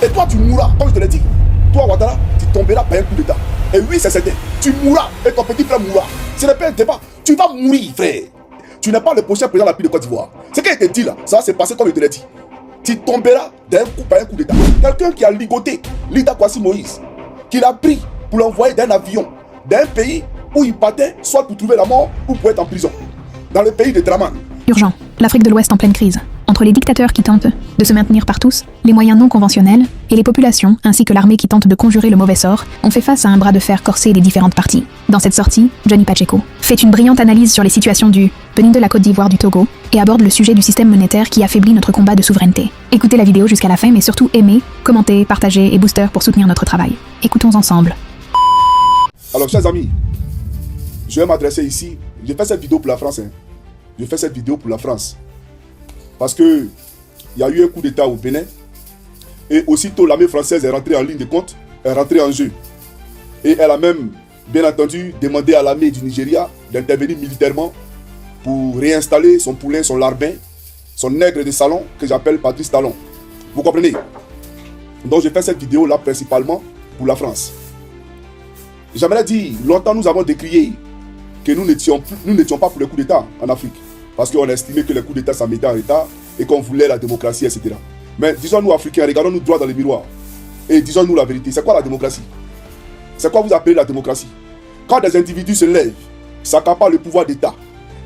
Et toi, tu mourras, comme je te l'ai dit. Toi, Ouattara, tu tomberas par un coup d'État. Et oui, c'est certain. Tu mourras et ton petit frère mourra. Ce n'est pas un débat. Tu vas mourir, frère. Tu n'es pas le prochain président de la République de Côte d'Ivoire. Ce qui a été dit là, ça va se passer comme je te l'ai dit. Tu tomberas d'un coup par un coup d'État. Quelqu'un qui a ligoté Lida Kwasi Moïse, qui l'a pris pour l'envoyer d'un avion, d'un pays où il partait, soit pour trouver la mort ou pour être en prison. Dans le pays de Draman. Urgent. L'Afrique de l'Ouest en pleine crise. Entre les dictateurs qui tentent de se maintenir par tous, les moyens non conventionnels, et les populations, ainsi que l'armée qui tente de conjurer le mauvais sort, on fait face à un bras de fer corsé des différentes parties. Dans cette sortie, Johnny Pacheco fait une brillante analyse sur les situations du Benin de la Côte d'Ivoire du Togo et aborde le sujet du système monétaire qui affaiblit notre combat de souveraineté. Écoutez la vidéo jusqu'à la fin, mais surtout aimez, commentez, partagez et booster pour soutenir notre travail. Écoutons ensemble. Alors, chers amis, je vais m'adresser ici. J'ai fait cette vidéo pour la France. J'ai fait cette vidéo pour la France. Parce que il y a eu un coup d'État au Bénin. Et aussitôt, l'armée française est rentrée en ligne de compte, est rentrée en jeu. Et elle a même, bien entendu, demandé à l'armée du Nigeria d'intervenir militairement pour réinstaller son poulain, son larbin, son nègre de salon, que j'appelle Patrice Talon. Vous comprenez? Donc, j'ai fait cette vidéo-là principalement pour la France. J'aimerais dire, longtemps nous avons décrié que nous n'étions pas pour le coup d'État en Afrique. Parce qu'on estimait que le coup d'État, ça mettait en retard et qu'on voulait la démocratie, etc. Mais disons-nous Africains, regardons-nous droit dans le miroir et disons-nous la vérité. C'est quoi la démocratie? C'est quoi vous appelez la démocratie? Quand des individus se lèvent, s'accaparent le pouvoir d'État,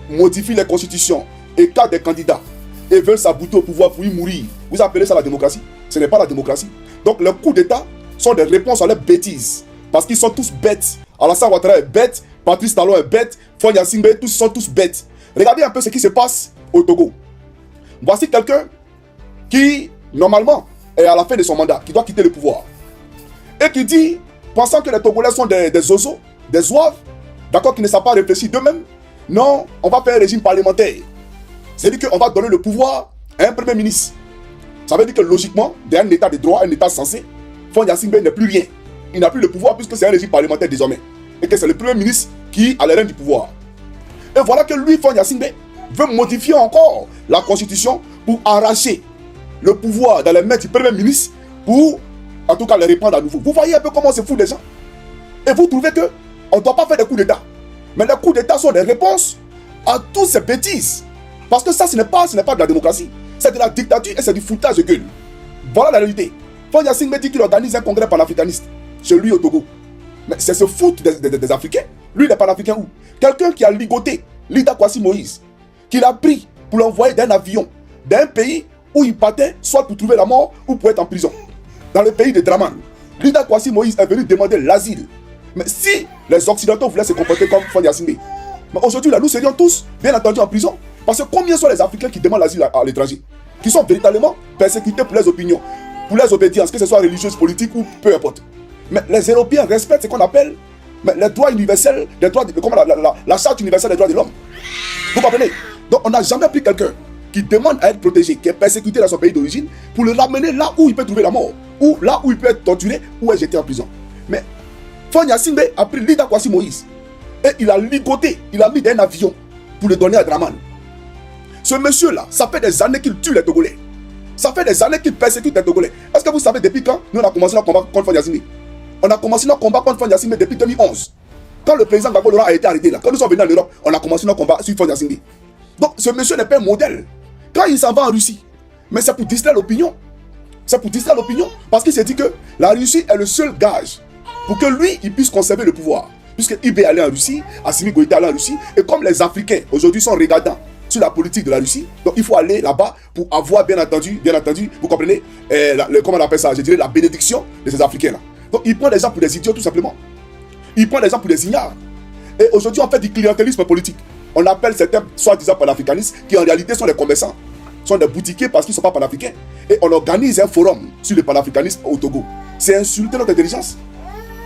modifient les constitutions, écartent des candidats et veulent s'abouter au pouvoir pour y mourir, vous appelez ça la démocratie? Ce n'est pas la démocratie. Donc les coups d'État sont des réponses à leurs bêtises. Parce qu'ils sont tous bêtes. Alassane Ouattara est bête, Patrice Talon est bête, Fonya Singbe, tous sont tous bêtes. Regardez un peu ce qui se passe au Togo. Voici quelqu'un qui, normalement, est à la fin de son mandat, qui doit quitter le pouvoir. Et qui dit, pensant que les Togolais sont des oiseaux, des zouaves, d'accord, qui ne savent pas réfléchir d'eux-mêmes, non, on va faire un régime parlementaire. C'est-à-dire qu'on va donner le pouvoir à un premier ministre. Ça veut dire que logiquement, d'un état de droit, un état censé, Fonya Singbe n'est plus rien. Il n'a plus le pouvoir puisque c'est un régime parlementaire désormais. Et que c'est le premier ministre qui a les rênes du pouvoir. Et voilà que lui, Fonya Singbe, veut modifier encore la constitution pour arracher le pouvoir dans les mains du premier ministre pour, en tout cas, les reprendre à nouveau. Vous voyez un peu comment c'est fou les gens. Et vous trouvez qu'on ne doit pas faire des coups d'État. Mais les coups d'État sont des réponses à toutes ces bêtises. Parce que ça, ce n'est pas de la démocratie. C'est de la dictature et c'est du foutage de gueule. Voilà la réalité. Fonya Singbe dit qu'il organise un congrès panafricaniste chez lui au Togo. Mais c'est ce foot des Africains. Lui, il est panafricain où? Quelqu'un qui a ligoté Lida Kwasi Moïse, qui l'a pris pour l'envoyer d'un avion, d'un pays où il partait, soit pour trouver la mort ou pour être en prison. Dans le pays de Draman, Lida Kwasi Moïse est venu demander l'asile. Mais si les Occidentaux voulaient se comporter comme Fonya Singbe, mais aujourd'hui, là, nous serions tous, bien entendu, en prison. Parce que combien sont les Africains qui demandent l'asile à l'étranger, qui sont véritablement persécutés pour leurs opinions, pour leurs obédiences, que ce soit religieuses, politiques ou peu importe. Mais les Européens respectent ce qu'on appelle les droits universels, les droits comme la charte universelle des droits de l'homme. Vous comprenez? Donc on n'a jamais pris quelqu'un qui demande à être protégé, qui est persécuté dans son pays d'origine, pour le ramener là où il peut trouver la mort, ou là où il peut être torturé, ou être jeté en prison. Mais Fonya Singbe a pris Lida Kwasi Moïse et il a ligoté, il a mis dans un avion pour le donner à Draman. Ce monsieur-là, ça fait des années qu'il tue les Togolais. Ça fait des années qu'il persécute les Togolais. Est-ce que vous savez depuis quand nous on a commencé notre combat contre Fonya Singbe? On a commencé notre combat contre Fonya Singbe depuis 2011. Quand le président Gbagbo Laurent a été arrêté là, quand nous sommes venus en Europe, on a commencé notre combat sur Fonya Singbe. Donc ce monsieur n'est pas un modèle. Quand il s'en va en Russie, mais c'est pour distraire l'opinion. C'est pour distraire l'opinion parce qu'il s'est dit que la Russie est le seul gage pour que lui, il puisse conserver le pouvoir. Puisqu'il veut aller en Russie, Assimi Goïta aller en Russie, et comme les Africains aujourd'hui sont regardants sur la politique de la Russie, donc il faut aller là-bas pour avoir bien entendu, vous comprenez, comment on appelle ça, je dirais la bénédiction de ces Africains-là. Donc il prend des gens pour des idiots tout simplement. Il prend des gens pour des ignares. Et aujourd'hui on fait du clientélisme politique. On appelle certains soi-disant panafricanistes qui en réalité sont des commerçants, sont des boutiquiers parce qu'ils ne sont pas panafricains. Et on organise un forum sur le panafricanisme au Togo. C'est insulter notre intelligence.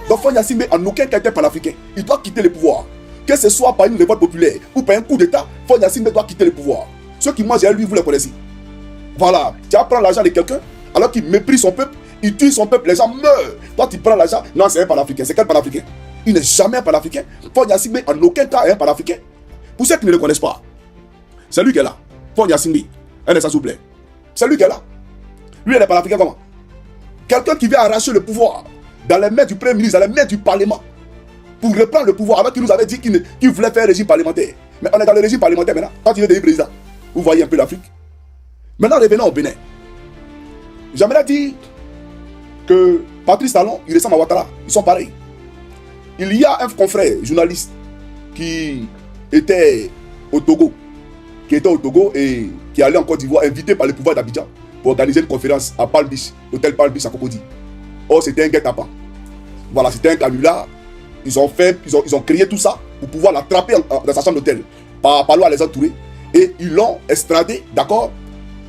Donc Fonya Singbe en aucun cas est panafricain. Il doit quitter le pouvoir. Que ce soit par une révolte populaire ou par un coup d'État, Fonya Singbe doit quitter le pouvoir. Ceux qui mangent à lui, vous les connaissez. Voilà, tu vas prendre l'argent de quelqu'un alors qu'il méprise son peuple, il tue son peuple, les gens meurent. Toi tu prends l'argent, non c'est un panafricain. C'est quel panafricain? Il n'est jamais un panafricain. Fonya Singbe en aucun cas est un panafricain. Pour ceux qui ne le connaissent pas, c'est lui qui est là. Fonya Singbe, un instant s'il vous plaît. C'est lui qui est là. Lui il est panafricain comment? Quelqu'un qui vient arracher le pouvoir dans les mains du Premier ministre, dans les mains du Parlement, pour reprendre le pouvoir, alors qu'il nous avait dit qu'il voulait faire un régime parlementaire. Mais on est dans le régime parlementaire maintenant. Quand il est devenu président, vous voyez un peu l'Afrique. Maintenant, revenons au Bénin. J'aimerais dire que Patrice Talon, il ressemble à Ouattara. Ils sont pareils. Il y a un confrère, journaliste, qui était au Togo, et qui allait en Côte d'Ivoire, invité par le pouvoir d'Abidjan pour organiser une conférence à Palm Beach, hôtel Palm Beach à Cocody. Or, c'était un guet-apens. Voilà, c'était un canular. Ils ont créé tout ça pour pouvoir l'attraper dans sa chambre d'hôtel par loi à les entourer. Et ils l'ont extradé, d'accord,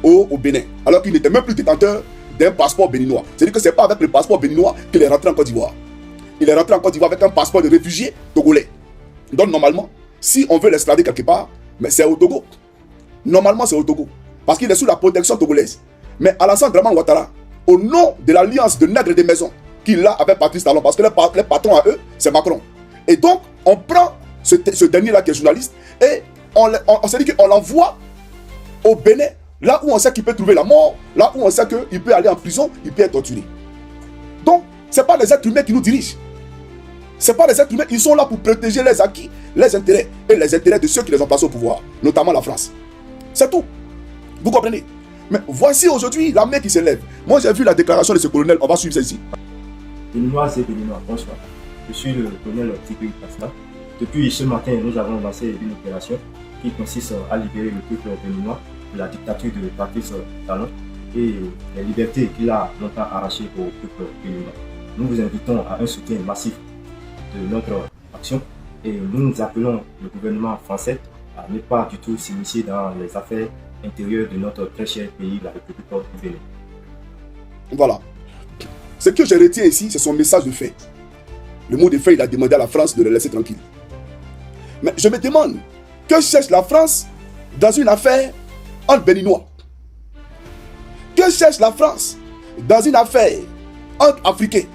au Bénin. Alors qu'il n'était même plus détenteur d'un passeport béninois. C'est-à-dire que ce n'est pas avec le passeport béninois qu'il est rentré en Côte d'Ivoire. Il est rentré en Côte d'Ivoire avec un passeport de réfugié togolais. Donc normalement, si on veut l'extrader quelque part, mais c'est au Togo. Normalement, c'est au Togo. Parce qu'il est sous la protection togolaise. Mais Alassane Dramane Ouattara, au nom de l'alliance de nègres des maisons qu'il a avec Patrice Talon, parce que les patrons à eux, c'est Macron. Et donc, on prend ce dernier-là qui est journaliste et on s'est dit qu'on l'envoie au Bénin, là où on sait qu'il peut trouver la mort, là où on sait qu'il peut aller en prison, il peut être torturé. Donc, ce n'est pas les êtres humains qui nous dirigent. Ce n'est pas les êtres humains, ils sont là pour protéger les acquis, les intérêts et les intérêts de ceux qui les ont placés au pouvoir, notamment la France. C'est tout. Vous comprenez? Mais voici aujourd'hui l'armée qui s'élève. Moi, j'ai vu la déclaration de ce colonel, on va suivre celle-ci. Béninois et Béninois, bonsoir. Je suis le colonel Tigui Kasla. Depuis ce matin, nous avons lancé une opération qui consiste à libérer le peuple béninois de la dictature de Patrice Talon et les libertés qu'il a longtemps arrachées au peuple béninois. Nous vous invitons à un soutien massif de notre action et nous appelons le gouvernement français à ne pas du tout s'initier dans les affaires intérieures de notre très cher pays, la République du Bénin. Voilà. Ce que je retiens ici, c'est son message de fait. Le mot de fait, il a demandé à la France de le laisser tranquille. Mais je me demande, que cherche la France dans une affaire entre Béninois? Que cherche la France dans une affaire entre Africains?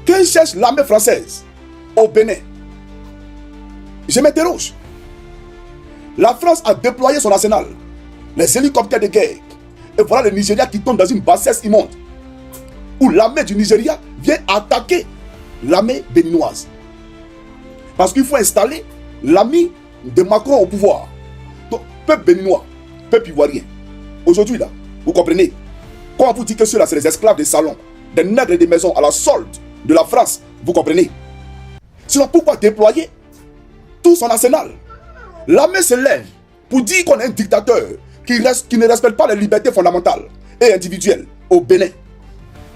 Que cherche l'armée française au Bénin? Je m'interroge. La France a déployé son arsenal, les hélicoptères de guerre. Et voilà le Nigeria qui tombe dans une bassesse immonde, où l'armée du Nigeria vient attaquer l'armée béninoise. Parce qu'il faut installer l'ami de Macron au pouvoir. Donc, peuple béninois, peuple ivoirien. Aujourd'hui, là, vous comprenez, quand on vous dit que ceux-là, c'est les esclaves des salons, des nègres des maisons à la solde de la France, vous comprenez? Sinon, pourquoi déployer tout son arsenal? L'armée se lève pour dire qu'on est un dictateur qui ne respecte pas les libertés fondamentales et individuelles au Bénin,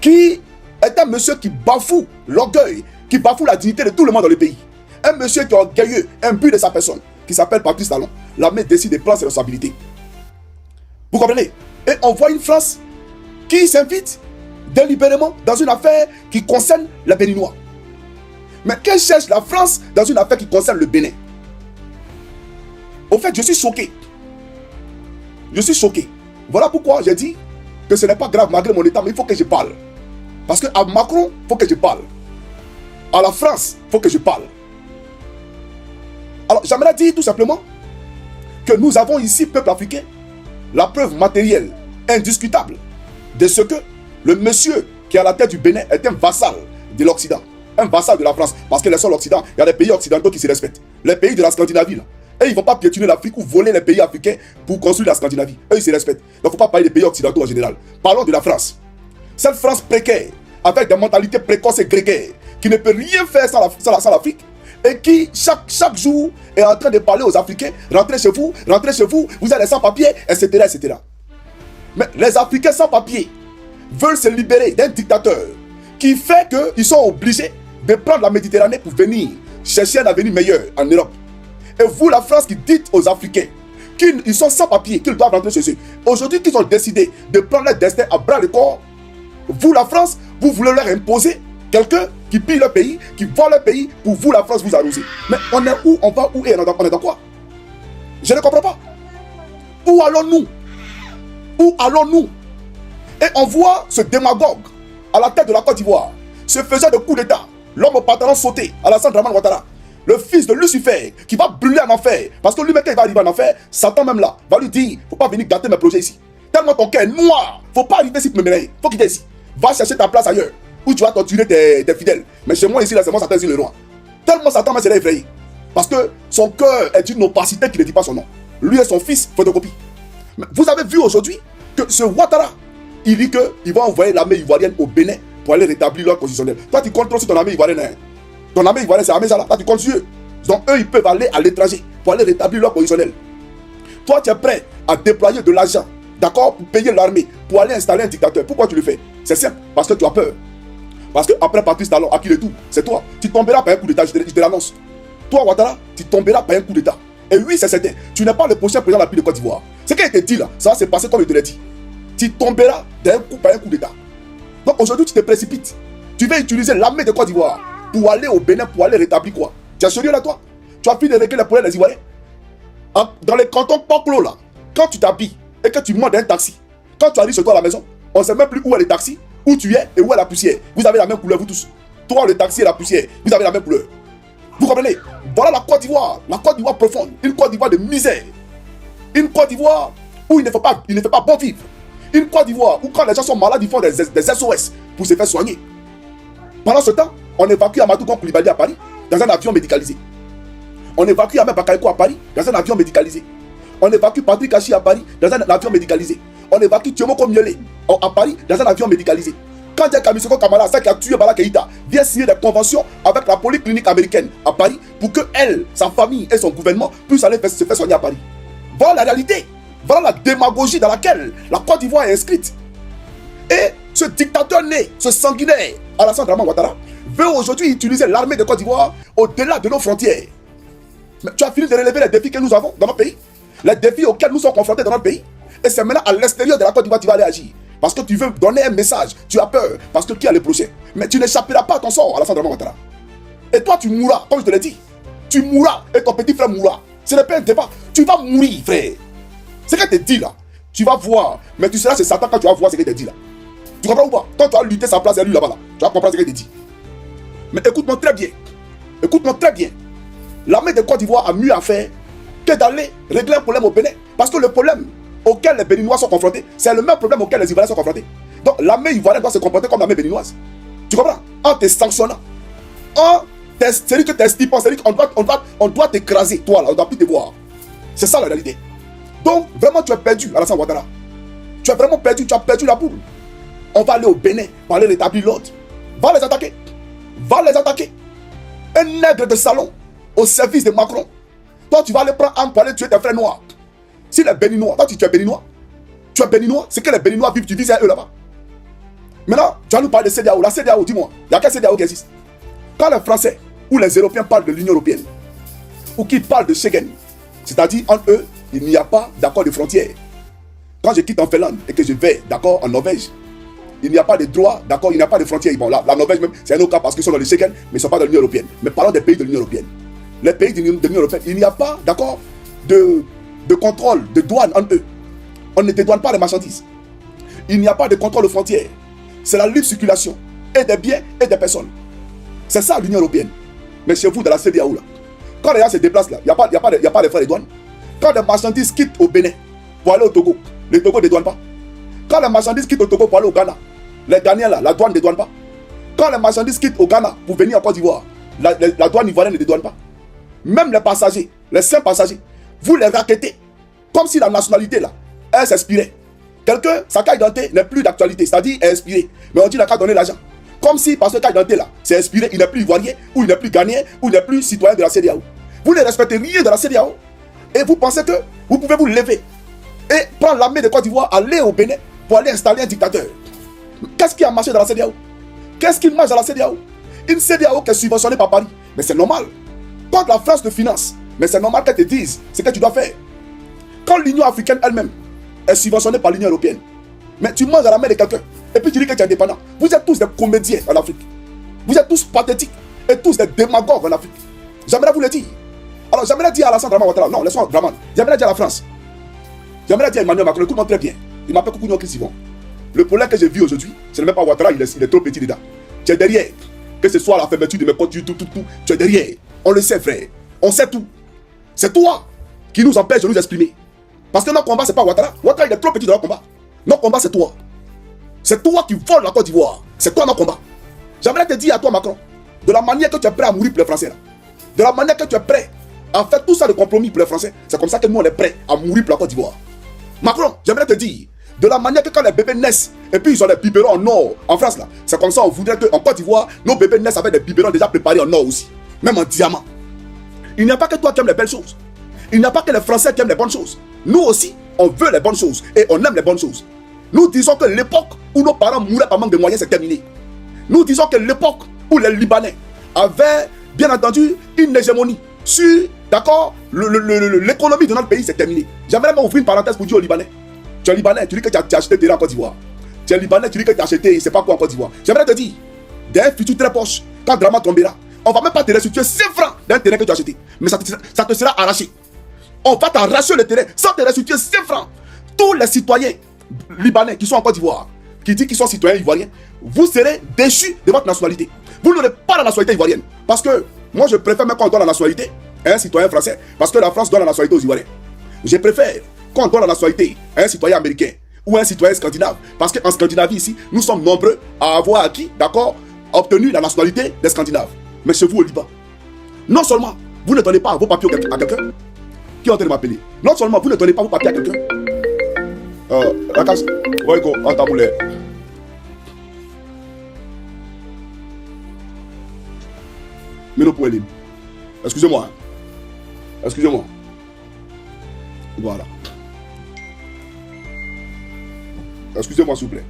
qui est un monsieur qui bafoue l'orgueil, qui bafoue la dignité de tout le monde dans le pays. Un monsieur qui est orgueilleux, imbu de sa personne, qui s'appelle Patrice Talon. L'armée décide de prendre ses responsabilités. Vous comprenez? Et on voit une France qui s'invite délibérément dans une affaire qui concerne les Béninois. Mais que cherche la France dans une affaire qui concerne le Bénin? Au fait, je suis choqué. Je suis choqué. Voilà pourquoi j'ai dit que ce n'est pas grave malgré mon état, mais il faut que je parle. Parce qu'à Macron, il faut que je parle. À la France, il faut que je parle. Alors, j'aimerais dire tout simplement que nous avons ici, peuple africain, la preuve matérielle, indiscutable, de ce que le monsieur qui est à la tête du Bénin est un vassal de l'Occident, un vassal de la France. Parce que les seuls Occident, il y a des pays occidentaux qui se respectent. Les pays de la Scandinavie, là. Et ils ne vont pas piétiner l'Afrique ou voler les pays africains pour construire la Scandinavie. Eux, ils se respectent. Donc, il ne faut pas parler des pays occidentaux en général. Parlons de la France. Cette France précaire, avec des mentalités précoces et grégaires, qui ne peut rien faire sans l'Afrique, et qui, chaque jour, est en train de parler aux Africains, rentrez chez vous, vous êtes sans-papiers, etc., etc. Mais les Africains sans-papiers veulent se libérer d'un dictateur qui fait qu'ils sont obligés de prendre la Méditerranée pour venir chercher un avenir meilleur en Europe. Et vous, la France, qui dites aux Africains qu'ils sont sans papier, qu'ils doivent rentrer chez eux. Aujourd'hui, qu'ils ont décidé de prendre leur destin à bras le corps. Vous, la France, vous voulez leur imposer quelqu'un qui pille leur pays, qui vole leur pays, pour vous, la France, vous arroser. Mais on est où? On va où? Et on est dans quoi? Je ne comprends pas. Où allons-nous? Où allons-nous? Et on voit ce démagogue à la tête de la Côte d'Ivoire, ce faisant de coups d'État, l'homme au pantalon sauté, Alassane Dramane Ouattara, le fils de Lucifer, qui va brûler en enfer. Parce que lui, même quand il va arriver en enfer, Satan même là, va lui dire, faut pas venir gâter mes projets ici. Tellement ton cœur est noir, faut pas arriver ici pour me mêler. Faut quitter ici. Va chercher ta place ailleurs, où tu vas torturer tes fidèles. Mais chez moi, ici, là, c'est moi, Satan, ici, le roi. Tellement Satan m'a effrayé. Parce que son cœur est d'une opacité qui ne dit pas son nom. Lui et son fils, photocopie. Mais vous avez vu aujourd'hui que ce Ouattara, il dit qu'il va envoyer l'armée ivoirienne au Bénin pour aller rétablir l'ordre constitutionnel. Toi, tu comptes trop sur ton armée ivoirienne. Hein? Ton armée ivoirienne, c'est l'armée ça là. Toi, tu comptes sur eux. Donc, eux, ils peuvent aller à l'étranger pour aller rétablir l'ordre constitutionnel. Toi, tu es prêt à déployer de l'argent, d'accord, pour payer l'armée, pour aller installer un dictateur. Pourquoi tu le fais? C'est simple, parce que tu as peur. Parce qu'après Patrice Talon, à qui le tout, c'est toi. Tu tomberas par un coup d'état, je te l'annonce. Toi, Ouattara, tu tomberas par un coup d'état. Et oui, c'est certain. Tu n'es pas le prochain président de la République de Côte d'Ivoire. Ce qui a été dit là, ça va se passer comme je te l'ai dit. Tu tomberas par un coup d'état. Donc aujourd'hui, tu te précipites. Tu vas utiliser l'armée de Côte d'Ivoire pour aller au Bénin, pour aller rétablir quoi? Tu es sérieux là, toi? Tu as fini de régler les problèmes des Ivoiriens? Dans les cantons Poclo là, quand tu t'habilles et que tu montes un taxi, quand tu arrives chez toi à la maison, on ne sait même plus où est le taxi, où tu es et où est la poussière. Vous avez la même couleur, vous tous. Toi, le taxi et la poussière, vous avez la même couleur. Vous comprenez? Voilà la Côte d'Ivoire profonde, une Côte d'Ivoire de misère. Une Côte d'Ivoire où il ne fait pas bon vivre. Une Côte d'Ivoire où quand les gens sont malades, ils font des SOS pour se faire soigner. Pendant ce temps, on évacue Amadou Gon Coulibaly à Paris dans un avion médicalisé. On évacue Ahmed Bakayoko à Paris dans un avion médicalisé. On évacue Patrick Hachi à Paris dans un avion médicalisé. On évacue Thiomoko Miele à Paris dans un avion médicalisé. Quand Diak Kamisoko Kamara, ça qui a tué Bala Keïta, vient signer des conventions avec la polyclinique américaine à Paris pour que elle, sa famille et son gouvernement puissent aller se faire soigner à Paris. Voilà la réalité. Voilà la démagogie dans laquelle la Côte d'Ivoire est inscrite. Et ce dictateur né, ce sanguinaire, Alassane Dramane Ouattara, veut aujourd'hui utiliser l'armée de Côte d'Ivoire au-delà de nos frontières. Mais tu as fini de relever les défis que nous avons dans notre pays, les défis auxquels nous sommes confrontés dans notre pays. Et c'est maintenant à l'extérieur de la Côte d'Ivoire que tu vas aller agir. Parce que tu veux donner un message, tu as peur, parce que qui a le prochain. Mais tu n'échapperas pas à ton sort, Alassane Dramane Ouattara. Et toi, tu mourras, comme je te l'ai dit. Tu mourras et ton petit frère mourra. Ce n'est pas un débat. Tu vas mourir, frère. Ce que je te dis là, tu vas voir. Mais tu seras chez Satan quand tu vas voir ce que je te dis là. Tu comprends ou pas? Quand tu vas lutter sa place et lui là-bas, là, tu vas comprendre ce que je te dis. Mais écoute-moi très bien. Écoute-moi très bien. L'armée de Côte d'Ivoire a mieux à faire que d'aller régler un problème au Bénin. Parce que le problème auquel les Béninois sont confrontés, c'est le même problème auquel les Ivoiriens sont confrontés. Donc l'armée ivoirienne doit se comporter comme l'armée béninoise. Tu comprends? En te sanctionnant. C'est-à-dire que tu es stipant, c'est-à-dire qu'on doit t'écraser, toi là, on ne doit plus te voir. C'est ça la réalité. Donc vraiment tu es perdu, Alassane Ouattara. Tu es vraiment perdu, tu as perdu la boule. On va aller au Bénin pour aller rétablir l'ordre. Va les attaquer. Va les attaquer. Un nègre de salon au service de Macron. Toi, tu vas aller prendre arme pour aller tuer tes frères noirs. Si les Béninois, toi, tu es Béninois. Tu es Béninois, c'est que les Béninois vivent, tu vis à eux là-bas. Maintenant, tu vas nous parler de CEDEAO. La CEDEAO, dis-moi, il y a quel CEDEAO qui existe? Quand les Français ou les Européens parlent de l'Union Européenne, ou qu'ils parlent de Schengen, c'est-à-dire entre eux, il n'y a pas d'accord de frontières. Quand je quitte en Finlande et que je vais, d'accord, en Norvège, il n'y a pas de droit, d'accord, il n'y a pas de frontières. Bon, la Norvège même, c'est un autre cas parce qu'ils sont dans le Schengen, mais ils ne sont pas dans l'Union Européenne. Mais parlons des pays de l'Union Européenne. Les pays de l'Union Européenne, il n'y a pas, d'accord, de contrôle, de douane entre eux. On ne dédouane pas les marchandises. Il n'y a pas de contrôle aux frontières. C'est la libre circulation et des biens et des personnes. C'est ça l'Union Européenne. Mais chez vous, dans la CEDEAO, là, quand les gens se déplacent là, il n'y a pas de frais de douane. Quand les marchandises quittent au Bénin pour aller au Togo, le Togo ne dédouane pas. Quand les marchandises quittent au Togo pour aller au Ghana, les Ghanéens là, la douane ne dédouane pas. Quand les marchandises quittent au Ghana pour venir en Côte d'Ivoire, la douane ivoirienne ne dédouane pas. Même les passagers, les simples passagers, vous les raquettez comme si la nationalité là, elle s'inspirait. Quelqu'un, sa carte d'identité n'est plus d'actualité, c'est-à-dire est inspiré. Mais on dit qu'il a qu'à donner l'argent. Comme si parce que carte d'identité là, c'est inspiré, il n'est plus ivoirien, ou il n'est plus ghanéen, ou il n'est plus citoyen de la CEDEAO. Vous ne respectez rien de la CEDEAO. Et vous pensez que vous pouvez vous lever et prendre l'armée de Côte d'Ivoire, aller au Bénin pour aller installer un dictateur. Qu'est-ce qui a marché dans la CEDEAO? Qu'est-ce qui marche dans la CEDEAO? Une CEDEAO qui est subventionnée par Paris. Mais c'est normal. Quand la France te finance, mais c'est normal qu'elle te dise ce que tu dois faire. Quand l'Union africaine elle-même est subventionnée par l'Union européenne, mais tu manges à la main de quelqu'un et puis tu dis que tu es indépendant. Vous êtes tous des comédiens en Afrique. Vous êtes tous pathétiques et tous des démagogues en Afrique. J'aimerais vous le dire. Alors j'aimerais dire à Alassane Dramane Ouattara, non, laisse-moi Dramane. J'aimerais dire à la France. J'aimerais dire à Emmanuel Macron, écoute-moi très bien. Il m'appelle Koukounion Christivon. Le problème que j'ai vu aujourd'hui, ce n'est même pas Ouattara, il est trop petit dedans. Tu es derrière. Que ce soit la fermeture de mes comptes, tout. Tu es derrière. On le sait, frère. On sait tout. C'est toi qui nous empêche de nous exprimer. Parce que notre combat, ce n'est pas Ouattara. Ouattara, il est trop petit dans notre combat. Notre combat, c'est toi. C'est toi qui voles la Côte d'Ivoire. C'est toi notre combat. J'aimerais te dire à toi, Macron, de la manière que tu es prêt à mourir pour les Français, là, de la manière que tu es prêt à faire tout ça de compromis pour les Français, c'est comme ça que nous, on est prêts à mourir pour la Côte d'Ivoire. Macron, j'aimerais te dire, de la manière que quand les bébés naissent, et puis ils ont des biberons en or, en France, là, c'est comme ça on voudrait qu'en Côte d'Ivoire, nos bébés naissent avec des biberons déjà préparés en or aussi, même en diamant. Il n'y a pas que toi qui aimes les belles choses. Il n'y a pas que les Français qui aiment les bonnes choses. Nous aussi, on veut les bonnes choses et on aime les bonnes choses. Nous disons que l'époque où nos parents mouraient par manque de moyens, c'est terminé. Nous disons que l'époque où les Libanais avaient, bien entendu, une hégémonie sur, d'accord, l'économie de notre pays, c'est terminé. J'aimerais ouvrir une parenthèse pour dire aux Libanais. Tu es Libanais, tu dis que tu as acheté terrain en Côte d'Ivoire. Tu es Libanais, tu dis que tu as acheté, je ne sais pas quoi en Côte d'Ivoire. J'aimerais te dire, d'un futur très proche, quand Drama tombera, on ne va même pas te restituer 5 francs d'un terrain que tu as acheté. Mais ça te sera arraché. On va t'arracher le terrain sans te restituer 5 francs. Tous les citoyens libanais qui sont en Côte d'Ivoire, qui disent qu'ils sont citoyens ivoiriens, vous serez déchus de votre nationalité. Vous n'aurez pas la nationalité ivoirienne. Parce que moi, je préfère même qu'on donne la nationalité à un citoyen français. Parce que la France donne la nationalité aux Ivoiriens. Je préfère qu'on donne la nationalité à un citoyen américain ou à un citoyen scandinave. Parce qu'en Scandinavie, ici, nous sommes nombreux à avoir acquis, d'accord, obtenu la nationalité des Scandinaves. Mais chez vous, au Liban, non seulement vous ne donnez pas vos papiers à quelqu'un qui est en train de m'appeler, non seulement vous ne donnez pas vos papiers à quelqu'un, la casse, voyez quoi, en taboulé. Mais nous pouvons libre. Excusez-moi. Excusez-moi. Voilà. Excusez-moi, s'il vous plaît.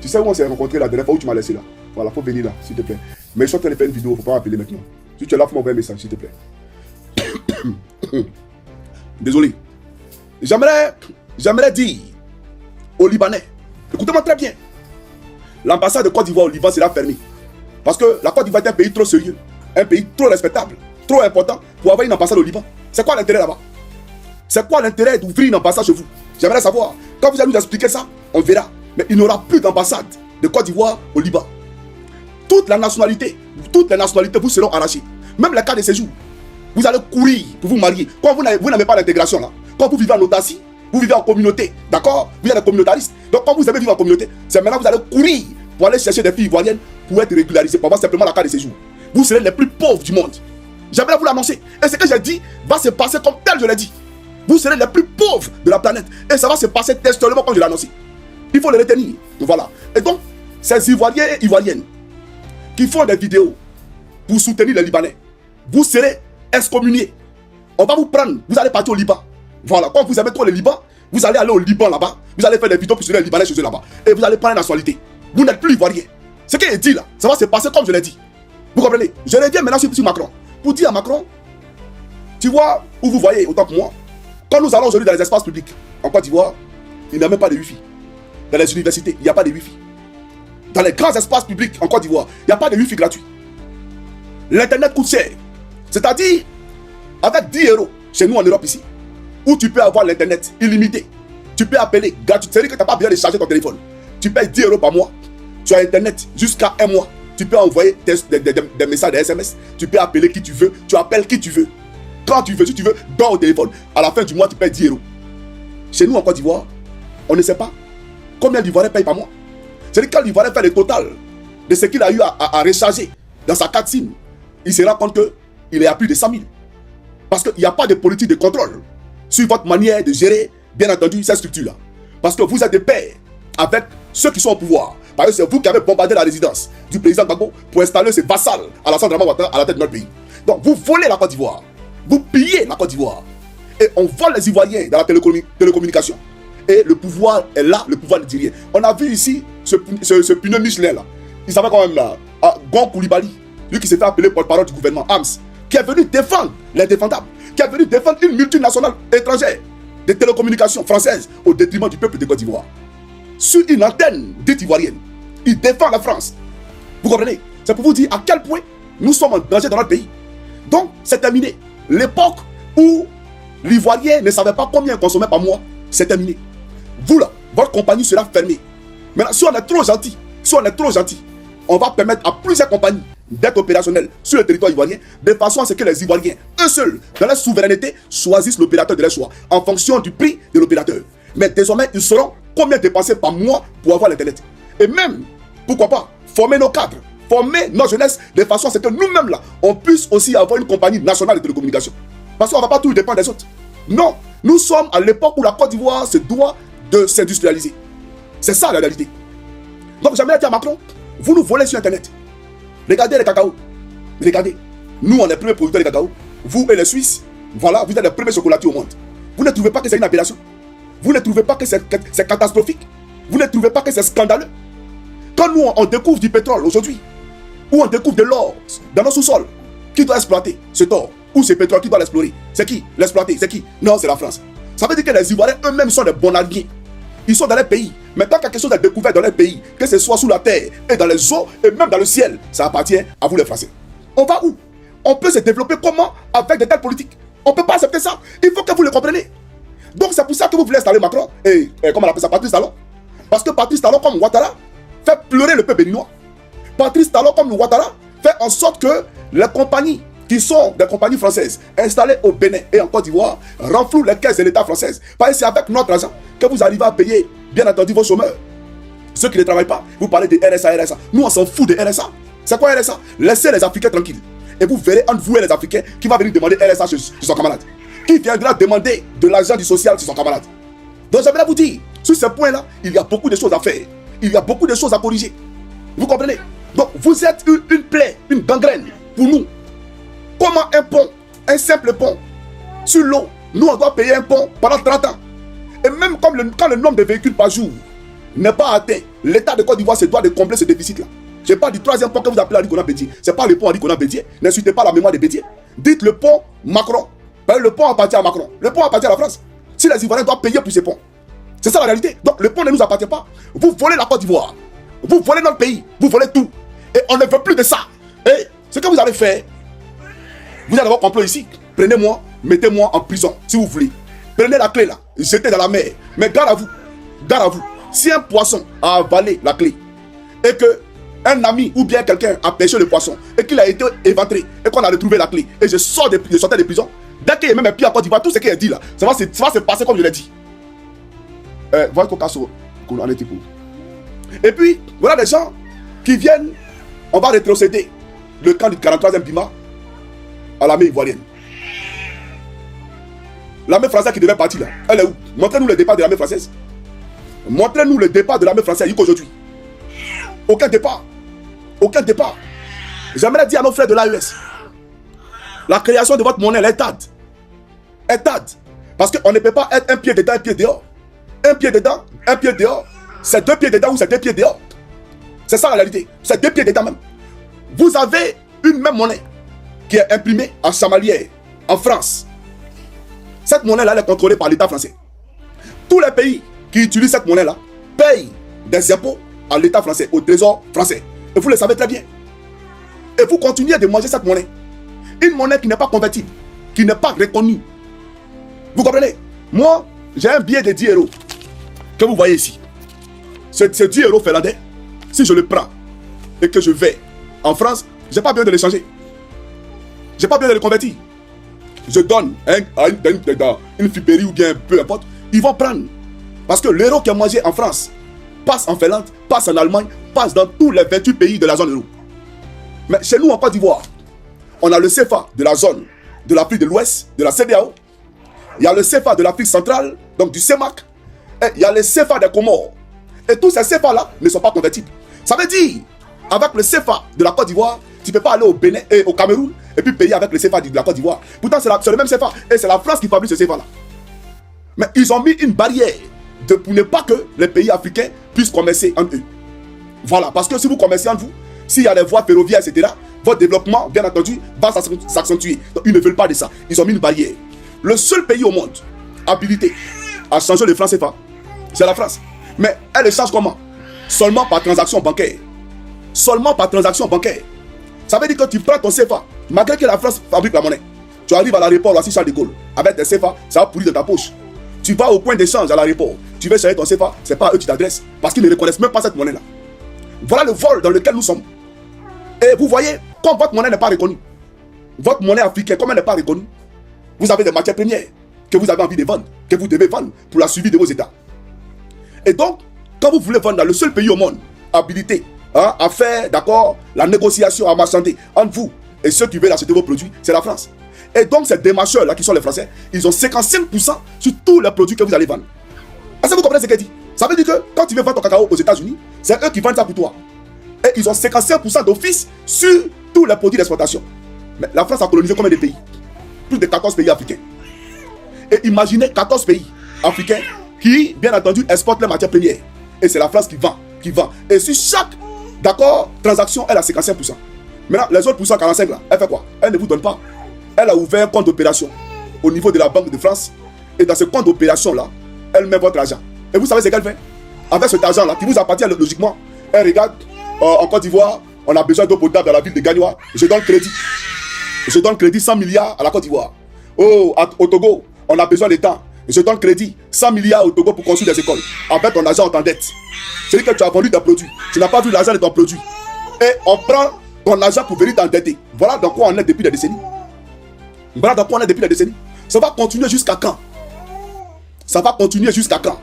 Tu sais où on s'est rencontré la dernière fois où tu m'as laissé là? Voilà, faut venir là, s'il te plaît. Mais je suis en train de faire une vidéo, faut pas m'appeler maintenant. Si tu es là, faut m'envoyer un message, s'il te plaît. Désolé. J'aimerais dire aux Libanais, écoutez-moi très bien. L'ambassade de Côte d'Ivoire au Liban sera fermée. Parce que la Côte d'Ivoire est un pays trop sérieux, un pays trop respectable, trop important pour avoir une ambassade au Liban. C'est quoi l'intérêt là-bas? C'est quoi l'intérêt d'ouvrir une ambassade chez vous? J'aimerais savoir. Quand vous allez nous expliquer ça, on verra. Mais il n'y aura plus d'ambassade de Côte d'Ivoire au Liban. Toutes les nationalités, vous seront arrachées. Même les cas de séjour. Vous allez courir pour vous marier. Quand vous n'avez pas l'intégration là, quand vous vivez en autarcie, vous vivez en communauté, d'accord? Vous êtes des communautaristes. Donc quand vous aimez vivre en communauté, c'est maintenant que vous allez courir pour aller chercher des filles ivoiriennes pour être régularisées, pour avoir simplement la carte de séjour. Vous serez les plus pauvres du monde. J'aimerais vous l'annoncer. Et ce que j'ai dit va se passer comme tel je l'ai dit. Vous serez les plus pauvres de la planète. Et ça va se passer textuellement comme je l'ai annoncé. Il faut le retenir. Voilà. Et donc, ces Ivoiriens et Ivoiriennes qui font des vidéos pour soutenir les Libanais, vous serez excommuniés. On va vous prendre. Vous allez partir au Liban. Voilà. Quand vous aimez trop le Liban, vous allez aller au Liban là-bas. Vous allez faire des vidéos pour soutenir les Libanais chez eux là-bas. Et vous allez prendre la nationalité. Vous n'êtes plus Ivoirien. Ce qu'il est dit là, ça va se passer comme je l'ai dit. Vous comprenez? Je reviens maintenant sur Macron. Pour dire à Macron, tu vois où vous voyez autant que moi, quand nous allons aujourd'hui dans les espaces publics, en Côte d'Ivoire, il n'y a même pas de Wi-Fi. Dans les universités, il n'y a pas de Wi-Fi. Dans les grands espaces publics en Côte d'Ivoire, il n'y a pas de Wi-Fi gratuit. L'internet coûte cher. C'est-à-dire, avec 10 € chez nous en Europe ici, où tu peux avoir l'internet illimité, tu peux appeler gratuit. C'est-à-dire que tu n'as pas besoin de charger ton téléphone. Tu payes 10 € par mois. Tu as internet jusqu'à un mois. Tu peux envoyer des messages, des SMS. Tu peux appeler qui tu veux. Tu appelles qui tu veux. Quand tu veux, si tu veux, dans au téléphone. À la fin du mois, tu payes 10 €. Chez nous en Côte d'Ivoire, on ne sait pas combien l'Ivoirien paye par mois. C'est-à-dire que quand l'Ivoirien fait le total de ce qu'il a eu à recharger dans sa carte SIM, il se rend compte qu'il est à plus de 100 000. Parce qu'il n'y a pas de politique de contrôle sur votre manière de gérer, bien entendu, cette structure-là. Parce que vous êtes de pair avec ceux qui sont au pouvoir. Parce que c'est vous qui avez bombardé la résidence du président Gbagbo pour installer ses vassals à la Draman Ouattara à la tête de notre pays. Donc vous volez la Côte d'Ivoire. Vous pillez la Côte d'Ivoire. Et on vole les Ivoiriens dans la télécommunication. Et le pouvoir est là, le pouvoir ne dit rien. On a vu ici ce pneu Michelin là. Il s'appelle quand même là, Gon Koulibaly, lui qui s'est fait appeler porte-parole du gouvernement, AMS, qui est venu défendre l'indéfendable, qui est venu défendre une multinationale étrangère de télécommunications françaises au détriment du peuple de Côte d'Ivoire. Sur une antenne dite ivoirienne, il défend la France. Vous comprenez? C'est pour vous dire à quel point nous sommes en danger dans notre pays. Donc, c'est terminé. L'époque où l'Ivoirien ne savait pas combien il consommait par mois, c'est terminé. Vous là, votre compagnie sera fermée. Maintenant, si on est trop gentil, on va permettre à plusieurs compagnies d'être opérationnelles sur le territoire ivoirien, de façon à ce que les Ivoiriens, eux seuls, dans leur souveraineté, choisissent l'opérateur de leur choix, en fonction du prix de l'opérateur. Mais désormais, ils sauront combien dépenser par mois pour avoir l'Internet. Et même, pourquoi pas, former nos cadres, former nos jeunesses de façon à ce que nous-mêmes là, on puisse aussi avoir une compagnie nationale de télécommunications. Parce qu'on ne va pas tout dépendre des autres. Non, nous sommes à l'époque où la Côte d'Ivoire se doit de s'industrialiser. C'est ça la réalité. Donc j'aimerais dire à Macron, vous nous volez sur Internet. Regardez les cacao. Regardez. Nous, on est les premiers producteurs de cacao. Vous et les Suisses, voilà, vous êtes les premiers chocolatiers au monde. Vous ne trouvez pas que c'est une aberration? Vous ne trouvez pas que c'est catastrophique? Vous ne trouvez pas que c'est scandaleux? Quand nous, on découvre du pétrole aujourd'hui, ou on découvre de l'or dans nos sous-sols, qui doit exploiter cet or ou ce pétrole, qui doit l'explorer? C'est qui? L'exploiter, c'est qui? Non, c'est la France. Ça veut dire que les Ivoiriens eux-mêmes sont des bons alliés. Ils sont dans les pays. Mais tant quelque chose est découvert dans les pays, que ce soit sous la terre, et dans les eaux, et même dans le ciel, ça appartient à vous les Français. On va où? On peut se développer comment avec de telles politiques? On ne peut pas accepter ça. Il faut que vous le compreniez. Donc c'est pour ça que vous voulez installer Macron et comment on appelle ça, Patrice Talon. Parce que Patrice Talon comme Ouattara fait pleurer le peuple béninois. Patrice Talon comme Ouattara fait en sorte que les compagnies qui sont des compagnies françaises installées au Bénin et en Côte d'Ivoire renflouent les caisses de l'État française. Parce que c'est avec notre argent que vous arrivez à payer, bien entendu, vos chômeurs. Ceux qui ne travaillent pas, vous parlez de RSA, RSA. Nous, on s'en fout de RSA. C'est quoi RSA? Laissez les Africains tranquilles. Et vous verrez entre vous et les Africains qui va venir demander RSA chez son camarade. Qui viendra demander de l'argent du social chez son camarade. Donc j'aimerais vous dire, sur ce point-là, il y a beaucoup de choses à faire. Il y a beaucoup de choses à corriger. Vous comprenez? Donc vous êtes une plaie, une gangrène pour nous. Comment un pont, un simple pont, sur l'eau, nous on doit payer un pont pendant 30 ans. Et même quand le nombre de véhicules par jour n'est pas atteint, l'État de Côte d'Ivoire se doit de combler ce déficit-là. Je parle du troisième pont que vous appelez Henri Bédier. Ce n'est pas le pont Henri Bédier. N'insultez pas la mémoire de Bédier. Dites le pont Macron. Le pont appartient à Macron. Le pont appartient à la France. Si les Ivoiriens doivent payer pour ces ponts. C'est ça la réalité. Donc le pont ne nous appartient pas. Vous volez la Côte d'Ivoire. Vous volez notre pays. Vous volez tout. Et on ne veut plus de ça. Et ce que vous allez faire, vous allez avoir complot ici. Prenez-moi, mettez-moi en prison si vous voulez. Prenez la clé là, jetez dans la mer. Mais garde à vous. Garde à vous. Si un poisson a avalé la clé et que un ami ou bien quelqu'un a pêché le poisson et qu'il a été éventré et qu'on a retrouvé la clé et je sortais de prison, dès qu'il y a même un pied à Côte d'Ivoire, tout ce qu'il a dit là, ça va se passer comme je l'ai dit. Voilà qu'on en était pour. Et puis, voilà des gens qui viennent, on va rétrocéder le camp du 43e Bima à l'armée ivoirienne. L'armée française qui devait partir là, elle est où? Montrez-nous le départ de l'armée française. Montrez-nous le départ de l'armée française jusqu'aujourd'hui. Aucun départ. Aucun départ. J'aimerais dire à nos frères de l'AES, la création de votre monnaie est TAD. Est TAD. Parce qu'on ne peut pas être un pied dedans, un pied dehors. Un pied dedans, un pied dehors. C'est deux pieds dedans ou c'est deux pieds dehors. C'est ça la réalité. C'est deux pieds dedans même. Vous avez une même monnaie qui est imprimée en chamalière, en France. Cette monnaie-là, elle est contrôlée par l'État français. Tous les pays qui utilisent cette monnaie-là payent des impôts à l'État français, au trésor français. Et vous le savez très bien. Et vous continuez de manger cette monnaie. Une monnaie qui n'est pas convertible, qui n'est pas reconnue. Vous comprenez? Moi, j'ai un billet de 10 euros que vous voyez ici. Ce 10 euros finlandais, si je le prends et que je vais en France, je n'ai pas besoin de l'échanger. Je n'ai pas besoin de le convertir. Je donne à une friperie ou bien peu importe, ils vont prendre. Parce que l'euro qui est mangé en France passe en Finlande, passe en Allemagne, passe dans tous les 28 pays de la zone euro. Mais chez nous en Côte d'Ivoire, on a le CFA de la zone de l'Afrique de l'Ouest, de la CEDEAO. Il y a le CFA de l'Afrique centrale, donc du CEMAC. Et il y a le CFA des Comores. Et tous ces CFA-là ne sont pas convertibles. Ça veut dire, avec le CFA de la Côte d'Ivoire, tu ne peux pas aller au Bénin et au Cameroun et puis payer avec le CFA de la Côte d'Ivoire. Pourtant, c'est le même CFA. Et c'est la France qui fabrique ce CFA-là. Mais ils ont mis une barrière pour ne pas que les pays africains puissent commercer entre eux. Voilà, parce que si vous commercez entre vous, s'il y a des voies ferroviaires, etc., votre développement, bien entendu, va s'accentuer. Donc, ils ne veulent pas de ça. Ils ont mis une barrière. Le seul pays au monde habilité à changer le franc CFA, c'est la France. Mais elle le change comment? Seulement par transaction bancaire. Seulement par transaction bancaire. Ça veut dire que tu prends ton CFA, malgré que la France fabrique la monnaie. Tu arrives à l'aéroport, là, Charles de Gaulle, avec tes CFA, ça va pourrir dans ta poche. Tu vas au point d'échange à l'aéroport, tu veux changer ton CFA, c'est pas à eux qui t'adressent, parce qu'ils ne reconnaissent même pas cette monnaie-là. Voilà le vol dans lequel nous sommes. Et vous voyez, comme votre monnaie n'est pas reconnue, votre monnaie africaine, comme elle n'est pas reconnue, vous avez des matières premières que vous avez envie de vendre, que vous devez vendre pour la suivi de vos États. Et donc, quand vous voulez vendre dans le seul pays au monde habilité à faire, d'accord, la négociation, à marchander entre vous et ceux qui veulent acheter vos produits, c'est la France. Et donc, ces démarcheurs-là, qui sont les Français, ils ont 55% sur tous les produits que vous allez vendre. Est-ce que vous comprenez ce qu'elle dit? Ça veut dire que quand tu veux vendre ton cacao aux États-Unis, c'est eux qui vendent ça pour toi. Et ils ont 55% d'office sur tous les produits d'exportation. Mais la France a colonisé combien de pays? Plus de 14 pays africains. Et imaginez 14 pays africains qui, bien entendu, exportent les matières premières. Et c'est la France qui vend, qui vend. Et sur chaque, d'accord, transaction, elle a 55%. Maintenant, les autres pourcents, 45 là, elle fait quoi? Elle ne vous donne pas. Elle a ouvert un compte d'opération au niveau de la Banque de France. Et dans ce compte d'opération là, elle met votre argent. Et vous savez ce qu'elle fait? Avec cet argent là, qui vous appartient logiquement, elle regarde, en Côte d'Ivoire, on a besoin d'eau potable dans la ville de Gagnoa. Je donne crédit. Je donne crédit 100 milliards à la Côte d'Ivoire. Oh, au Togo, on a besoin de temps. Je donne crédit 100 milliards au Togo pour construire des écoles. Avec ton argent, on t'endette. C'est-à-dire que tu as vendu tes produits. Tu n'as pas vu l'argent de ton produit. Et on prend ton argent pour venir t'endetter. Voilà dans quoi on est depuis des décennies. Voilà dans quoi on est depuis des décennies. Ça va continuer jusqu'à quand? Ça va continuer jusqu'à quand?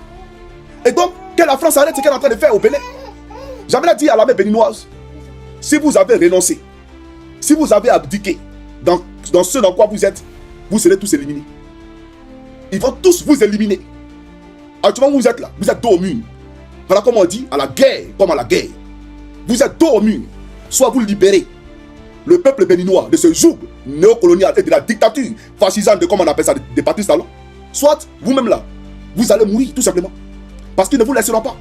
Et donc, que la France arrête ce qu'elle est en train de faire au Bénin. J'aimerais dire à l'armée béninoise, si vous avez renoncé, si vous avez abdiqué dans ce dans quoi vous êtes, vous serez tous éliminés. Ils vont tous vous éliminer. Actuellement, vous êtes là, vous êtes dos au mur. Voilà comment on dit, à la guerre, comme à la guerre. Vous êtes dos au mur. Soit vous libérez le peuple béninois de ce joug néocolonial et de la dictature fascisante de, comme on appelle ça, de Patrice Talon. Soit vous-même là, vous allez mourir tout simplement. Parce qu'ils ne vous laisseront pas.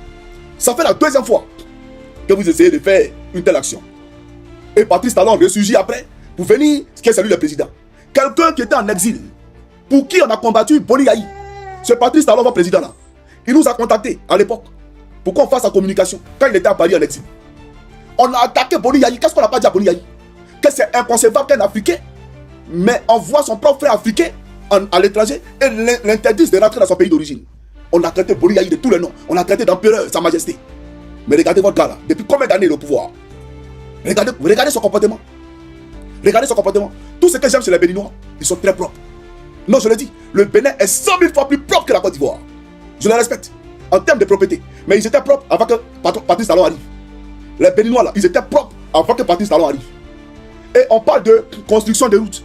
Ça fait la deuxième fois que vous essayez de faire une telle action. Et Patrice Talon ressurgit après pour venir, qui est celui le président. Quelqu'un qui était en exil, pour qui on a combattu Boni Yayi. Ce Patrice Talon, votre président là, il nous a contacté à l'époque pour qu'on fasse sa communication quand il était à Paris en exil. On a attaqué Boni Yayi. Qu'est-ce qu'on n'a pas dit à Boni Yayi? Que c'est inconcevable qu'un Africain, mais envoie son propre frère africain à l'étranger et l'interdise de rentrer dans son pays d'origine. On a traité Boni Yayi de tous les noms. On a traité d'empereur, sa majesté. Mais regardez votre gars là, depuis combien d'années il est au pouvoir? Regardez son comportement. Regardez son comportement. Tout ce que j'aime chez les Béninois, ils sont très propres. Non, je le dis, le Bénin est 100 000 fois plus propre que la Côte d'Ivoire. Je le respecte en termes de propreté. Mais ils étaient propres avant que Patrice Talon arrive. Les Béninois là, ils étaient propres avant que Patrice Talon arrive. Et on parle de construction de routes.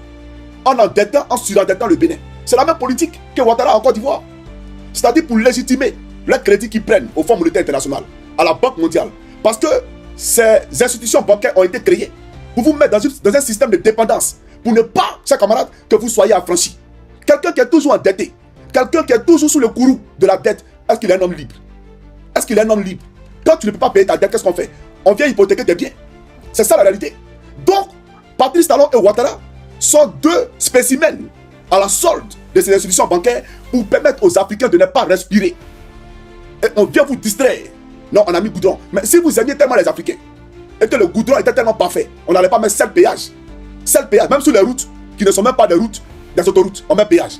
En surendettant le Bénin. C'est la même politique que Ouattara en Côte d'Ivoire. C'est-à-dire pour légitimer les crédits qu'ils prennent au Fonds monétaire international, à la Banque mondiale. Parce que ces institutions bancaires ont été créées pour vous mettre dans un système de dépendance. Pour ne pas, chers camarades, que vous soyez affranchis. Quelqu'un qui est toujours endetté, quelqu'un qui est toujours sous le courroux de la dette, est-ce qu'il est un homme libre? Est-ce qu'il est un homme libre? Quand tu ne peux pas payer ta dette, qu'est-ce qu'on fait? On vient hypothéquer tes biens. C'est ça la réalité. Donc, Patrice Talon et Ouattara sont deux spécimens à la solde de ces institutions bancaires pour permettre aux Africains de ne pas respirer. Et on vient vous distraire. Non, on a mis goudron. Mais si vous aimiez tellement les Africains et que le goudron était tellement parfait, on n'allait pas mettre 7 péages. 7 péages, même sur les routes qui ne sont même pas des routes, des autoroutes, on met péage.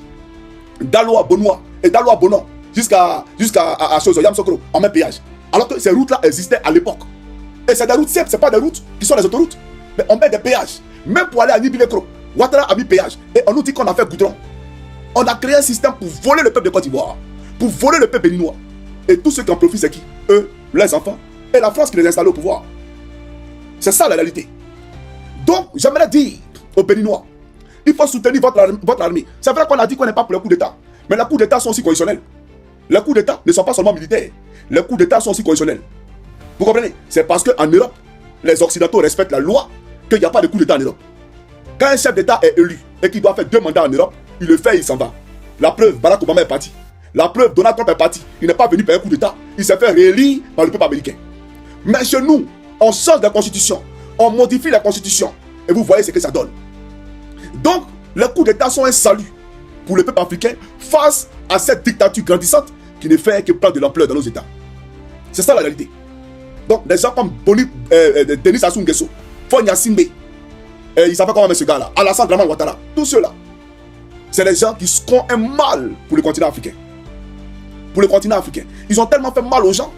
Daloa, Bonois et Daloa, Bonon, jusqu'à Yamsokro, on met péage. Alors que ces routes-là existaient à l'époque. Et c'est des routes simples, ce n'est pas des routes qui sont des autoroutes. Mais on met des péages. Même pour aller à Nibilekro, Ouattara a mis péage. Et on nous dit qu'on a fait goudron. On a créé un système pour voler le peuple de Côte d'Ivoire, pour voler le peuple béninois. Et tous ceux qui en profitent, c'est qui? Eux, les enfants, et la France qui les installe au pouvoir. C'est ça la réalité. Donc, j'aimerais dire aux Béninois, il faut soutenir votre armée. C'est vrai qu'on a dit qu'on n'est pas pour le coup d'État. Mais les coups d'État sont aussi conditionnels. Les coups d'État ne sont pas seulement militaires. Les coups d'État sont aussi conditionnels. Vous comprenez? C'est parce qu'en Europe, les Occidentaux respectent la loi qu'il n'y a pas de coup d'État en Europe. Quand un chef d'État est élu et qu'il doit faire 2 mandats en Europe, il le fait et il s'en va. La preuve, Barack Obama est parti. La preuve, Donald Trump est parti. Il n'est pas venu faire un coup d'État. Il s'est fait réélire par le peuple américain. Mais chez nous, on change la constitution. On modifie la constitution. Et vous voyez ce que ça donne. Donc, les coups d'État sont un salut pour le peuple africain face à cette dictature grandissante qui ne fait que prendre de l'ampleur dans nos États. C'est ça la réalité. Donc, des gens comme Denis Sassou Nguesso, Fonya Simbe, il s'appelle comment ce gars-là, Alassane Dramane Ouattara, tous ceux-là, c'est des gens qui font un mal pour le continent africain. Pour le continent africain. Ils ont tellement fait mal aux gens,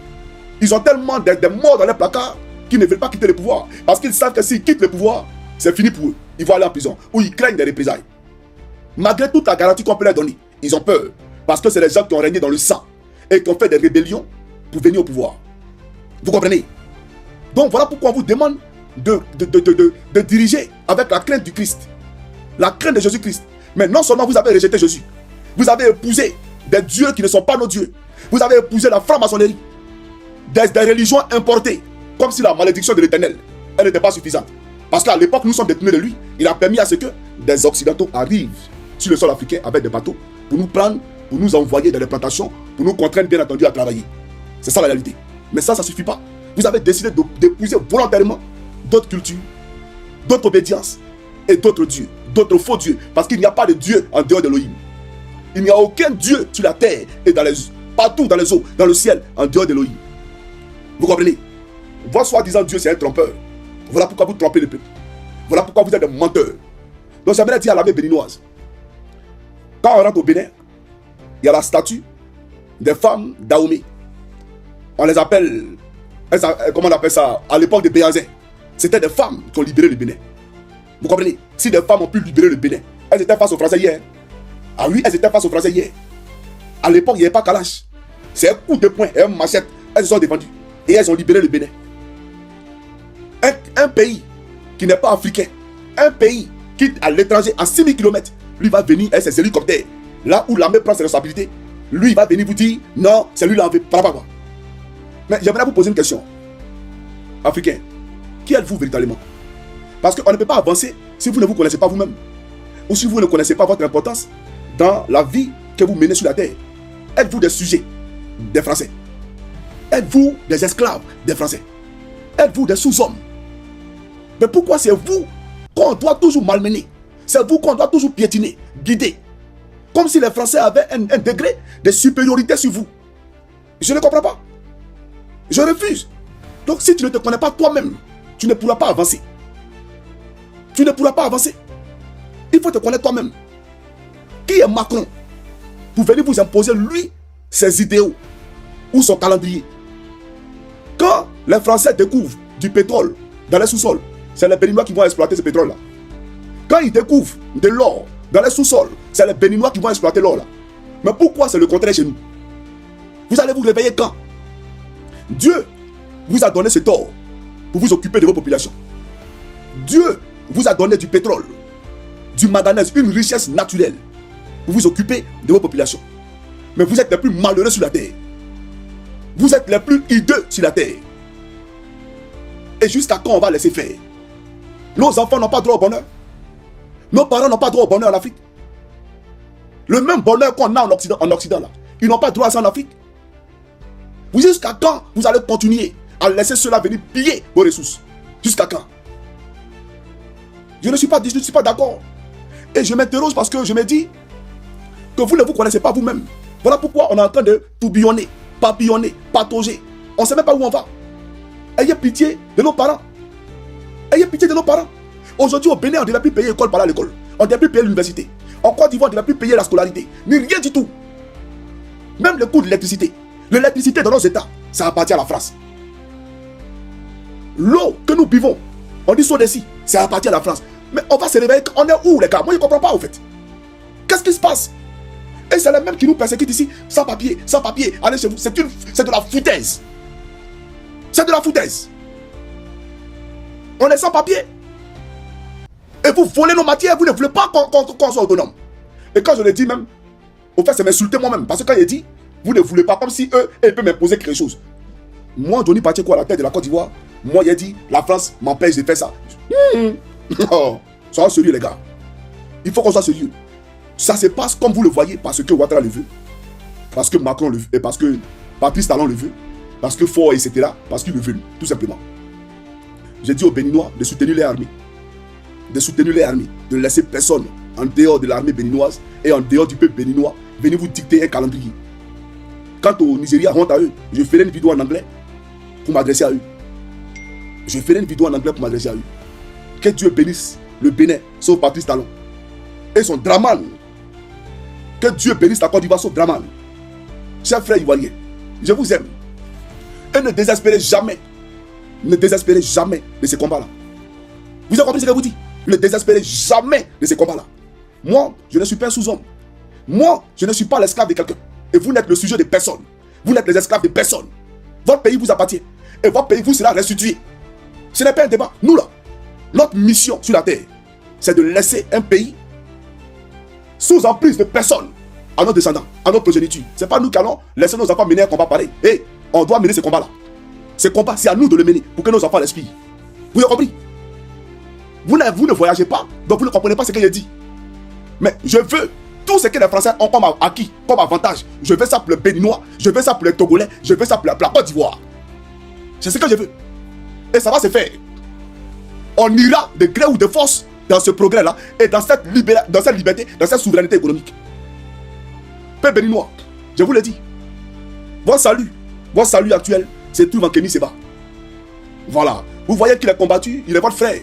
ils ont tellement des morts dans les placards qu'ils ne veulent pas quitter le pouvoir. Parce qu'ils savent que s'ils quittent le pouvoir, c'est fini pour eux. Ils vont aller en prison ou ils craignent des représailles. Malgré toute la garantie qu'on peut leur donner, ils ont peur. Parce que c'est des gens qui ont régné dans le sang et qui ont fait des rébellions pour venir au pouvoir. Vous comprenez? Donc voilà pourquoi on vous demande de diriger avec la crainte du Christ. La crainte de Jésus-Christ. Mais non seulement vous avez rejeté Jésus, vous avez épousé des dieux qui ne sont pas nos dieux. Vous avez épousé la franc-maçonnerie, des religions importées, comme si la malédiction de l'Éternel, elle n'était pas suffisante. Parce qu'à l'époque, nous sommes détournés de lui. Il a permis à ce que des Occidentaux arrivent sur le sol africain avec des bateaux pour nous prendre, pour nous envoyer dans les plantations, pour nous contraindre bien entendu à travailler. C'est ça la réalité. Mais ça ne suffit pas. Vous avez décidé d'épouser volontairement d'autres cultures, d'autres obédiences et d'autres dieux, d'autres faux dieux. Parce qu'il n'y a pas de Dieu en dehors d'Elohim. Il n'y a aucun Dieu sur la terre et partout dans les eaux, dans le ciel, en dehors d'Elohim. Vous comprenez? Votre soi-disant Dieu, c'est un trompeur. Voilà pourquoi vous trompez le peuple. Voilà pourquoi vous êtes des menteurs. Donc j'aimerais dire à l'armée béninoise, quand on rentre au Bénin, il y a la statue des femmes d'Ahomey. On les appelle, comment on appelle ça, à l'époque des Béazins. C'était des femmes qui ont libéré le Bénin. Vous comprenez? Si des femmes ont pu libérer le Bénin, elles étaient face aux Français hier. Ah oui, elles étaient face aux Français hier. À l'époque, il n'y avait pas Kalash. C'est un coup de poing et un machette. Elles se sont défendues. Et elles ont libéré le Bénin. Un pays qui n'est pas africain, un pays qui est à l'étranger, à 6000 km, lui va venir avec ses hélicoptères. Là où l'armée prend ses responsabilités, lui il va venir vous dire non, c'est lui l'envie. Mais j'aimerais vous poser une question. Africain, qui êtes-vous véritablement? Parce qu'on ne peut pas avancer si vous ne vous connaissez pas vous-même. Ou si vous ne connaissez pas votre importance dans la vie que vous menez sur la terre. Êtes-vous des sujets des Français? Êtes-vous des esclaves des Français? Êtes-vous des sous-hommes? Mais pourquoi c'est vous qu'on doit toujours malmener? C'est vous qu'on doit toujours piétiner, guider. Comme si les Français avaient un degré de supériorité sur vous. Je ne comprends pas. Je refuse. Donc si tu ne te connais pas toi-même, tu ne pourras pas avancer. Tu ne pourras pas avancer. Il faut te connaître toi-même. Qui est Macron pour venir vous imposer, lui, ses idéaux ou son calendrier? Quand les Français découvrent du pétrole dans les sous-sols, c'est les Béninois qui vont exploiter ce pétrole-là. Quand ils découvrent de l'or dans les sous-sols, c'est les Béninois qui vont exploiter l'or là. Mais pourquoi c'est le contraire chez nous? Vous allez vous réveiller quand? Dieu vous a donné cet or pour vous occuper de vos populations. Dieu vous a donné du pétrole, du manganèse, une richesse naturelle pour vous occuper de vos populations. Mais vous êtes les plus malheureux sur la terre. Vous êtes les plus hideux sur la terre. Et jusqu'à quand on va laisser faire? Nos enfants n'ont pas droit au bonheur. Nos parents n'ont pas droit au bonheur en Afrique. Le même bonheur qu'on a en Occident là, ils n'ont pas droit à ça en Afrique. Vous jusqu'à quand vous allez continuer à laisser cela venir piller vos ressources? Jusqu'à quand? Je ne suis pas d'accord. Et je m'interroge parce que je me dis que vous ne vous connaissez pas vous-même. Voilà pourquoi on est en train de tourbillonner, papillonner, patauger. On ne sait même pas où on va. Ayez pitié de nos parents. Ayez pitié de nos parents. Aujourd'hui, au Bénin, on ne devait plus payer l'école par là, l'école. On ne devait plus payer l'université. En Côte d'Ivoire, on ne devait plus payer la scolarité. Ni rien du tout. Même le coût de l'électricité. L'électricité dans nos États, ça appartient à la France. L'eau que nous buvons, on dit Sodeci, ça appartient à la France. Mais on va se réveiller, on est où les gars? Moi je ne comprends pas en fait. Qu'est-ce qui se passe? Et c'est les mêmes qui nous persécutent ici, sans papier, allez chez vous, c'est de la foutaise. C'est de la foutaise. On est sans papier. Et vous volez nos matières, vous ne voulez pas qu'on soit autonome. Et quand je le dis même, au fait c'est m'insulter moi-même. Parce que quand il dit, vous ne voulez pas, comme si eux, ils peuvent m'imposer quelque chose. Moi, Johnny Pacheco à la tête de la Côte d'Ivoire, moi il a dit, la France m'empêche de faire ça. Non, soyons sérieux les gars. Il faut qu'on soit sérieux. Ça se passe comme vous le voyez, parce que Ouattara le veut, parce que Macron le veut, et parce que Patrice Talon le veut, parce que Faure, etc. Parce qu'il le veut, tout simplement. J'ai dit aux Béninois de soutenir les armées. De soutenir les armées. De ne laisser personne en dehors de l'armée béninoise et en dehors du peuple béninois venir vous dicter un calendrier. Quant au Nigeria, honte à eux, je ferai une vidéo en anglais pour m'adresser à eux. Je ferai une vidéo en anglais pour m'adresser à eux. Que Dieu bénisse le Bénin, sauf Patrice Talon. Et son Draman. Que Dieu bénisse la Côte d'Ivoire, sauf Draman. Chers frères ivoiriens, je vous aime. Et ne désespérez jamais. Ne désespérez jamais de ces combats-là. Vous avez compris ce que je vous dis? Ne désespérez jamais de ces combats-là. Moi, je ne suis pas un sous-homme. Moi, je ne suis pas l'esclave de quelqu'un. Et vous n'êtes le sujet de personne. Vous n'êtes les esclaves de personne. Votre pays vous appartient. Et votre pays vous sera restitué. Ce n'est pas un débat. Nous là, notre mission sur la terre, c'est de laisser un pays sous emprise de personne à nos descendants, à nos progénitures. Ce n'est pas nous qui allons laisser nos enfants mener un combat pareil. Et on doit mener ce combat-là. Ce combat, c'est à nous de le mener pour que nos enfants respirent. Vous avez compris? Vous ne voyagez pas, donc vous ne comprenez pas ce que j'ai dit. Mais je veux tout ce que les Français ont comme acquis, comme avantage. Je veux ça pour le Béninois, je veux ça pour les Togolais, je veux ça pour la Côte d'Ivoire. C'est ce que je veux. Et ça va se faire. On ira de gré ou de force dans ce progrès-là et dans cette liberté, dans cette souveraineté économique. Peuple béninois, je vous le dis, votre salut actuel, se trouve en Kémy Séba. Voilà. Vous voyez qu'il a combattu, il est votre frère.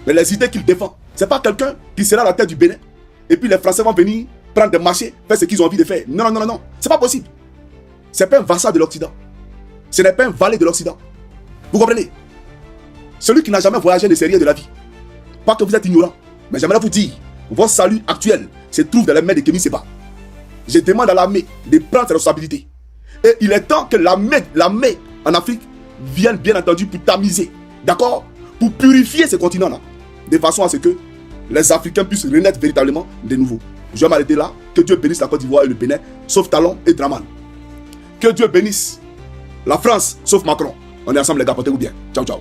Mais les idées qu'il défend, ce n'est pas quelqu'un qui sera à la tête du Bénin. Et puis les Français vont venir prendre des marchés, faire ce qu'ils ont envie de faire. Non, non, non, non. C'est pas possible. Ce n'est pas un vassal de l'Occident. Ce n'est pas un valet de l'Occident. Vous comprenez? Celui qui n'a jamais voyagé ne sait rien de la vie. Pas que vous êtes ignorant. Mais j'aimerais vous dire, votre salut actuel se trouve dans les mains de Kémy Séba. Je demande à l'armée de prendre ses responsabilités. Et il est temps que l'armée en Afrique vienne bien entendu pour tamiser. D'accord? Pour purifier ce continent-là. De façon à ce que les Africains puissent renaître véritablement de nouveau. Je vais m'arrêter là. Que Dieu bénisse la Côte d'Ivoire et le Bénin, sauf Talon et Draman. Que Dieu bénisse la France, sauf Macron. On est ensemble les gars, portez-vous bien. Ciao, ciao.